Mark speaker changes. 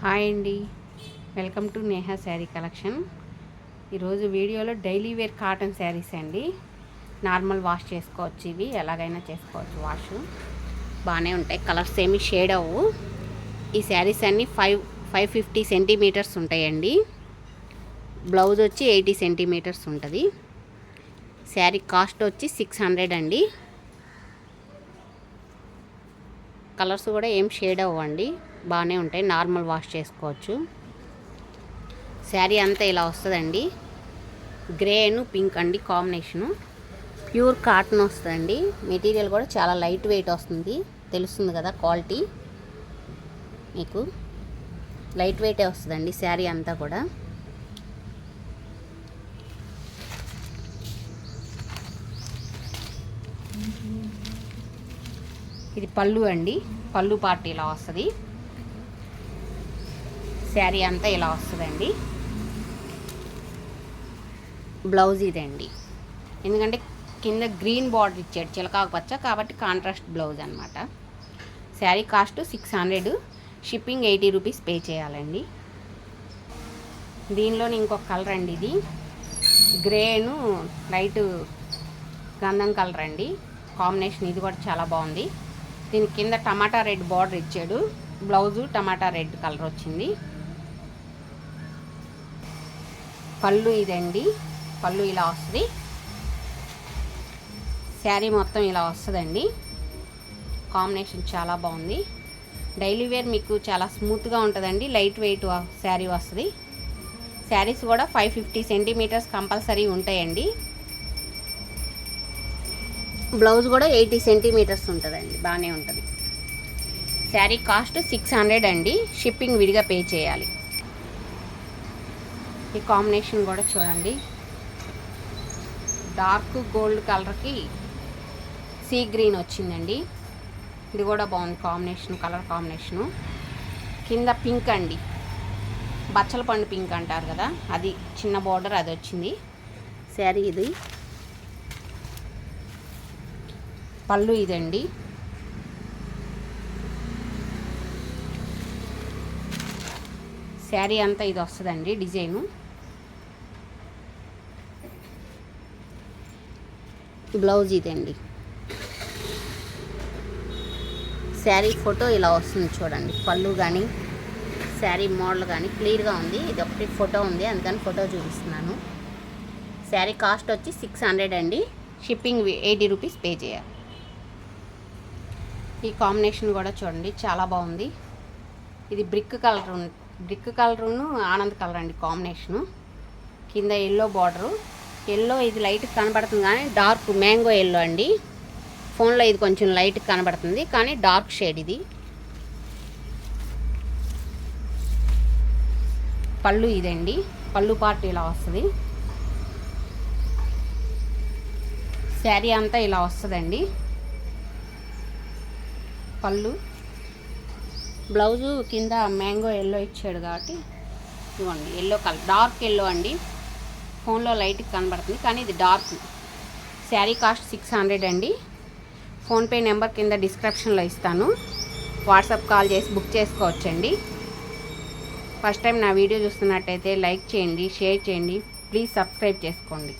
Speaker 1: Hi అండి, welcome to Neha sari collection. ఈరోజు వీడియోలో డైలీ వేర్ కాటన్ శారీస్ అండి. నార్మల్ వాష్ చేసుకోవచ్చు, ఇవి ఎలాగైనా చేసుకోవచ్చు. వాష్ బాగానే ఉంటాయి, కలర్స్ ఏమి షేడ్ అవ్వు. ఈ శారీస్ అన్నీ 550 సెంటీమీటర్స్ ఉంటాయండి. బ్లౌజ్ వచ్చి 80 సెంటీమీటర్స్ ఉంటుంది. శారీ కాస్ట్ వచ్చి 600 అండి. కలర్స్ కూడా ఏం షేడ్ అవ్వండి, బాగానే ఉంటాయి, నార్మల్ వాష్ చేసుకోవచ్చు. శారీ అంతా ఇలా వస్తుందండి. గ్రేను పింక్ అండి కాంబినేషను. ప్యూర్ కాటన్ వస్తుందండి. మెటీరియల్ కూడా చాలా లైట్ వెయిట్ వస్తుంది, తెలుస్తుంది కదా క్వాలిటీ. మీకు లైట్ వెయిటే వస్తుందండి శారీ అంతా కూడా. ఇది పళ్ళు అండి, పళ్ళు పార్ట్ ఇలా వస్తుంది. శారీ అంతా ఇలా వస్తుందండి. బ్లౌజ్ ఇదండి, ఎందుకంటే కింద గ్రీన్ బార్డర్ ఇచ్చాడు చిలకాకు పచ్చ, కాబట్టి కాంట్రాస్ట్ బ్లౌజ్ అనమాట. Sari cost 600, shipping 80 rupees pay చేయాలండి. దీనిలోని ఇంకొక కలర్ అండి, ఇది గ్రేను లైట్ గంధం కలర్ అండి కాంబినేషన్. ఇది కూడా చాలా బాగుంది. దీని కింద టమాటా రెడ్ బార్డర్ ఇచ్చాడు, బ్లౌజు టమాటా రెడ్ కలర్ వచ్చింది. పళ్ళు ఇదండి, పళ్ళు ఇలా వస్తుంది. శారీ మొత్తం ఇలా వస్తుందండి. కాంబినేషన్ చాలా బాగుంది. డైలీ వేర్ మీకు చాలా స్మూత్గా ఉంటుందండి, లైట్ వెయిట్ శారీ వస్తుంది. శారీస్ కూడా 550 సెంటీమీటర్స్ కంపల్సరీ ఉంటాయండి. బ్లౌజ్ కూడా 80 సెంటీమీటర్స్ ఉంటుందండి, బాగానే ఉంటుంది. శారీ కాస్ట్ 600 అండి, షిప్పింగ్ విడిగా పే చేయాలి. ఈ కాంబినేషన్ కూడా చూడండి, డార్క్ గోల్డ్ కలర్కి సీ గ్రీన్ వచ్చిందండి. ఇది కూడా బాగుంది కాంబినేషన్, కలర్ కాంబినేషను. కింద పింక్ అండి, బచ్చల పండు పింక్ అంటారు కదా, అది చిన్న బార్డర్ అది వచ్చింది. శారీ ఇది, పళ్ళు ఇదండి. శారీ అంతా ఇది వస్తుందండి డిజైను. బ్లౌజ్ ఇదండి. శారీ ఫోటో ఇలా వస్తుంది చూడండి. పళ్ళు కానీ శారీ మోడల్ కానీ క్లియర్గా ఉంది. ఇది ఒకటి ఫోటో ఉంది, అందుకని ఫోటో చూపిస్తున్నాను. శారీ కాస్ట్ వచ్చి 600 అండి, షిప్పింగ్ 80 రూపీస్ పే చేయాలి. ఈ కాంబినేషన్ కూడా చూడండి, చాలా బాగుంది. ఇది బ్రిక్ కలరును ఆనంద్ కలర్ అండి కాంబినేషను. కింద ఎల్లో బార్డరు, ఎల్లో ఇది లైట్ కనబడుతుంది కానీ డార్క్ మ్యాంగో ఎల్లో అండి. ఫోన్లో ఇది కొంచెం లైట్ కనబడుతుంది కానీ డార్క్ షేడ్ ఇది. పళ్ళు ఇదండి, పళ్ళు పార్ట్ ఇలా వస్తుంది. శారీ అంతా ఇలా వస్తుందండి. పళ్ళు, బ్లౌజు కింద మ్యాంగో ఎల్లో ఇచ్చాడు కాబట్టి ఇవ్వండి, ఎల్లో కలర్, డార్క్ ఎల్లో అండి. ఫోన్లో లైట్ కనబడుతుంది కానీ ఇది డార్క్. శారీ కాస్ట్ 600 అండి. ఫోన్పే నెంబర్ కింద డిస్క్రిప్షన్లో ఇస్తాను, వాట్సాప్ కాల్ చేసి బుక్ చేసుకోవచ్చండి. ఫస్ట్ టైం నా వీడియో చూస్తున్నట్టయితే లైక్ చేయండి, షేర్ చేయండి, ప్లీజ్ సబ్స్క్రైబ్ చేసుకోండి.